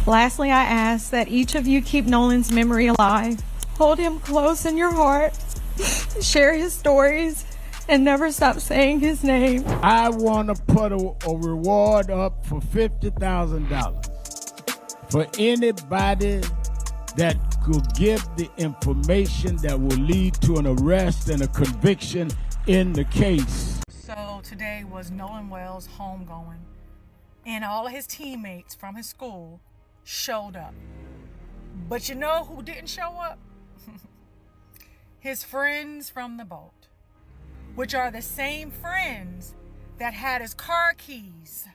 Lastly, I ask that each of you keep Nolan's memory alive. Hold him close in your heart. Share his stories and never stop saying his name. I want to put a reward up for $50,000 for anybody that could give the information that will lead to an arrest and a conviction in the case. So today was Nolan Wells' homegoing, and all of his teammates from his school showed up. But you know who didn't show up? His friends from the boat, which are the same friends that had his car keys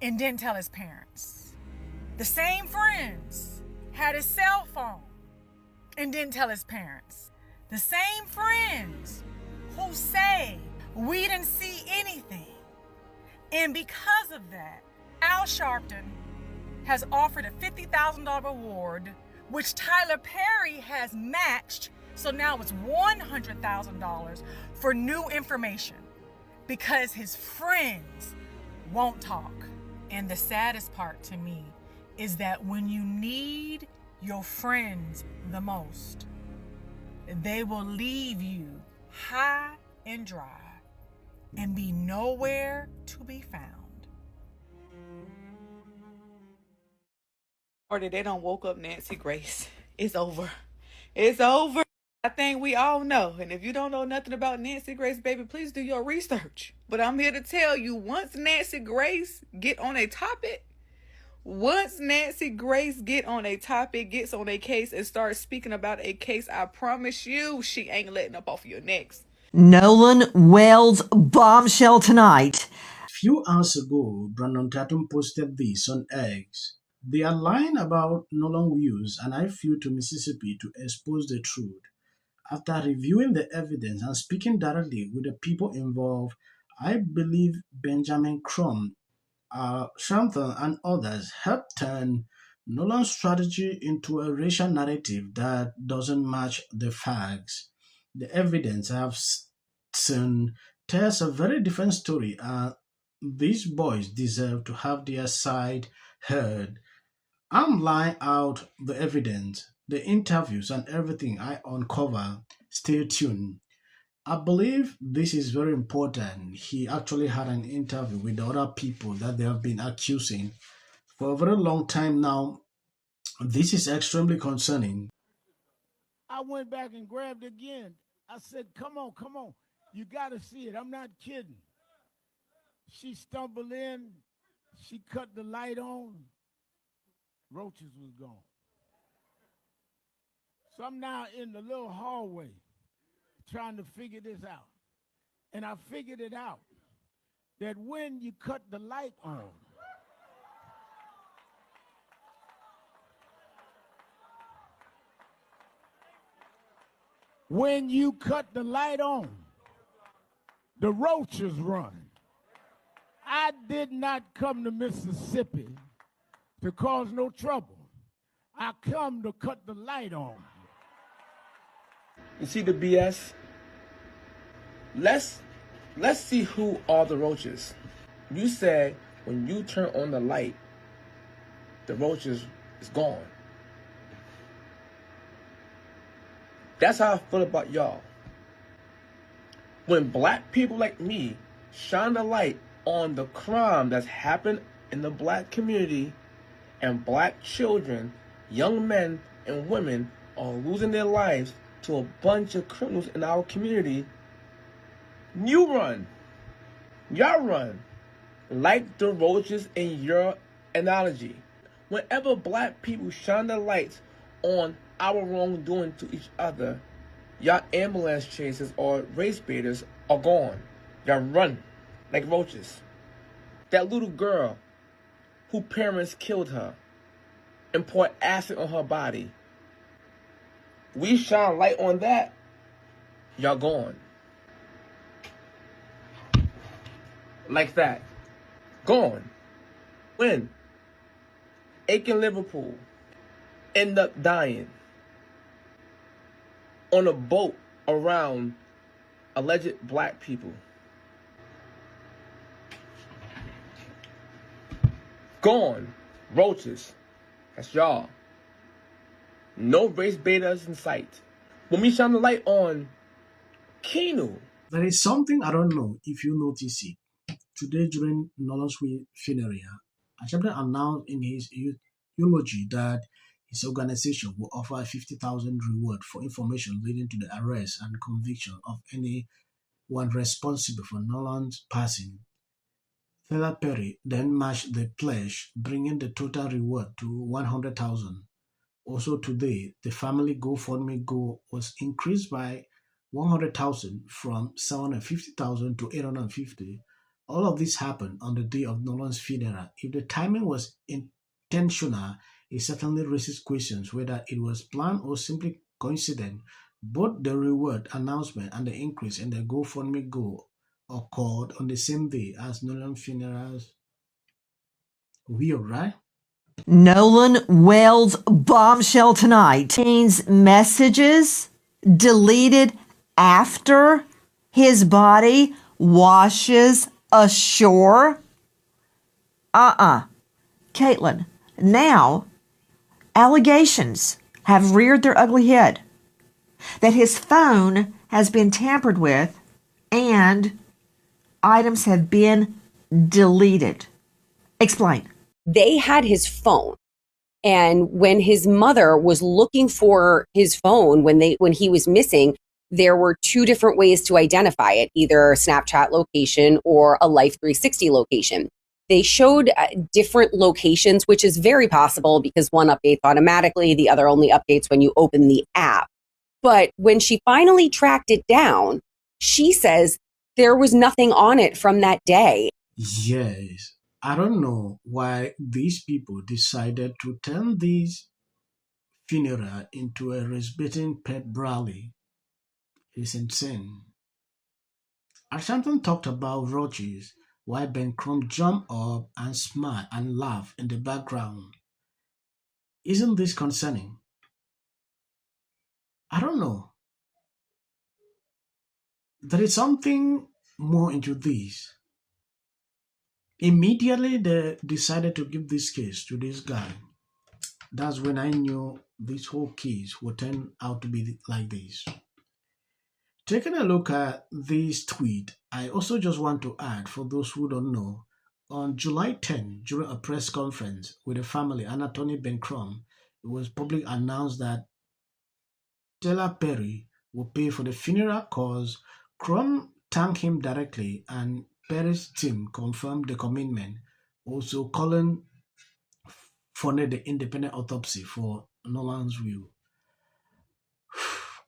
and didn't tell his parents. The same friends had his cell phone and didn't tell his parents. The same friends who say we didn't see anything. And because of that, Al Sharpton has offered a $50,000 reward, which Tyler Perry has matched. So now it's $100,000 for new information because his friends won't talk. And the saddest part to me is that when you need your friends the most, they will leave you high and dry and be nowhere to be found. Or that they don't woke up Nancy Grace. It's over. It's over. I think we all know. And if you don't know nothing about Nancy Grace, baby, please do your research. But I'm here to tell you, once Nancy Grace gets on a topic, gets on a case and starts speaking about a case, I promise you, she ain't letting up off your necks. Nolan Wells bombshell tonight. A few hours ago, Brandon Tatum posted this on X. They are lying about Nolan Wells, and I flew to Mississippi to expose the truth. After reviewing the evidence and speaking directly with the people involved, I believe Benjamin Crumb, Shantham, and others helped turn Nolan's strategy into a racial narrative that doesn't match the facts. The evidence I have seen tells a very different story, and these boys deserve to have their side heard. I'm laying out the evidence, the interviews, and everything I uncover. Stay tuned. I believe this is very important. He actually had an interview with the other people that they have been accusing for a very long time now. This is extremely concerning. I went back and grabbed it again. I said, come on. You got to see it. I'm not kidding. She stumbled in. She cut the light on. Roaches was gone. So I'm now in the little hallway trying to figure this out. And I figured it out, that when you cut the light on, the roaches run. I did not come to Mississippi to cause no trouble. I come to cut the light on. You see the BS? Let's see who are the roaches. You said when you turn on the light, the roaches is gone. That's how I feel about y'all. When black people like me shine the light on the crime that's happened in the black community, and black children, young men and women are losing their lives to a bunch of criminals in our community, you run. Y'all run. Like the roaches in your analogy. Whenever black people shine the lights on our wrongdoing to each other, y'all ambulance chasers or race baiters are gone. Y'all run like roaches. That little girl whose parents killed her and poured acid on her body, we shine light on that, y'all gone. Like that. Gone. When Aiken Liverpool end up dying on a boat around alleged black people. Gone. Roaches. That's y'all. No race betas in sight. When we shine the light on Kenu. There is something I don't know if you notice it. Today during Nolan's funeral, Achebe announced in his eulogy that his organization will offer a 50,000 reward for information leading to the arrest and conviction of anyone responsible for Nolan's passing. Tyler Perry then matched the pledge, bringing the total reward to 100,000. Also today, the family GoFundMe goal was increased by 100,000 from 750,000 to 850. All of this happened on the day of Nolan's funeral. If the timing was intentional, it certainly raises questions whether it was planned or simply coincident. Both the reward announcement and the increase in the GoFundMe goal occurred on the same day as Nolan's funerals. Weird, right? Nolan Wales bombshell tonight contains messages deleted after his body washes ashore. Caitlin, now allegations have reared their ugly head that his phone has been tampered with and items have been deleted. Explain. They had his phone. And when his mother was looking for his phone when he was missing, there were two different ways to identify it, either a Snapchat location or a Life 360 location. They showed different locations, which is very possible because one updates automatically, the other only updates when you open the app. But when she finally tracked it down, she says there was nothing on it from that day. Yes. I don't know why these people decided to turn this funeral into a race-baiting pep rally. It's insane. Ashanton talked about roaches while Ben Crumb jumped up and smiled and laughed in the background. Isn't this concerning? I don't know. There is something more into this. Immediately they decided to give this case to this guy. That's when I knew this whole case would turn out to be like this. Taking a look at this tweet, I also just want to add, for those who don't know, on July 10, during a press conference with the family and attorney Ben Crumb, it was publicly announced that Tyler Perry will pay for the funeral cause. Crumb thanked him directly and Perry's team confirmed the commitment, also calling for the independent autopsy for Nolan's will.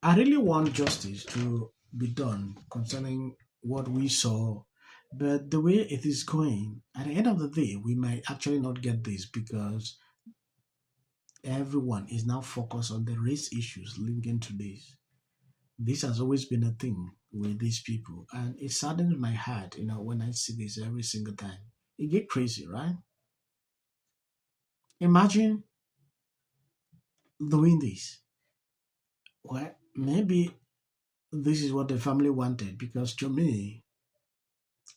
I really want justice to be done concerning what we saw, but the way it is going, at the end of the day, we might actually not get this because everyone is now focused on the race issues linking to this. This has always been a thing with these people, and it saddens my heart, when I see this every single time. It gets crazy, right? Imagine doing this. Well, maybe this is what the family wanted, because to me,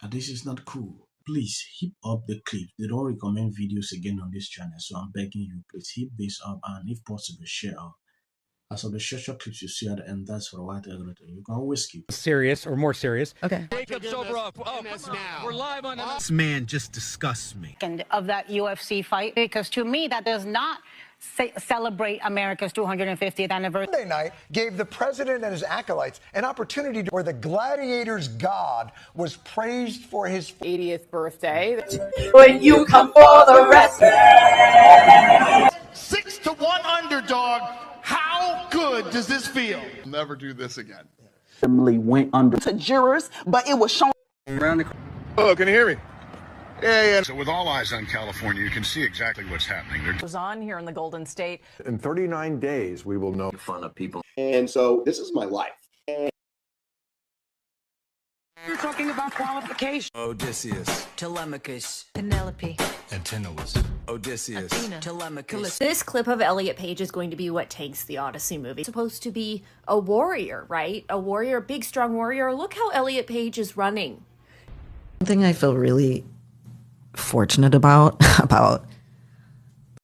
this is not cool. Please hit up the clip. They don't recommend videos again on this channel, so I'm begging you, please hit this up and if possible, share out. As of the short clips you see at the end, that's for a white algorithm. You can always skip. Serious or more serious. Okay. Jacob Sobroff. Oh, we're live on This man just disgusts me. Of that UFC fight, because to me that does not celebrate America's 250th anniversary. Monday night gave the president and his acolytes an opportunity where the gladiator's god was praised for his 80th birthday. When you come for the rest. 6-1 underdog. How good does this feel? Never do this again. Went under to jurors, but it was shown around the. Oh, can you hear me? Yeah. So with all eyes on California, you can see exactly what's happening. It was on here in the Golden State. In 39 days, we will know fun of people. And so this is my life. You're talking about qualification. Odysseus. Telemachus. Penelope. Antinous. Odysseus. Athena. Telemachus. This clip of Elliot Page is going to be what tanks the Odyssey movie. It's supposed to be a warrior, right? A warrior, a big, strong warrior. Look how Elliot Page is running. One thing I feel really fortunate about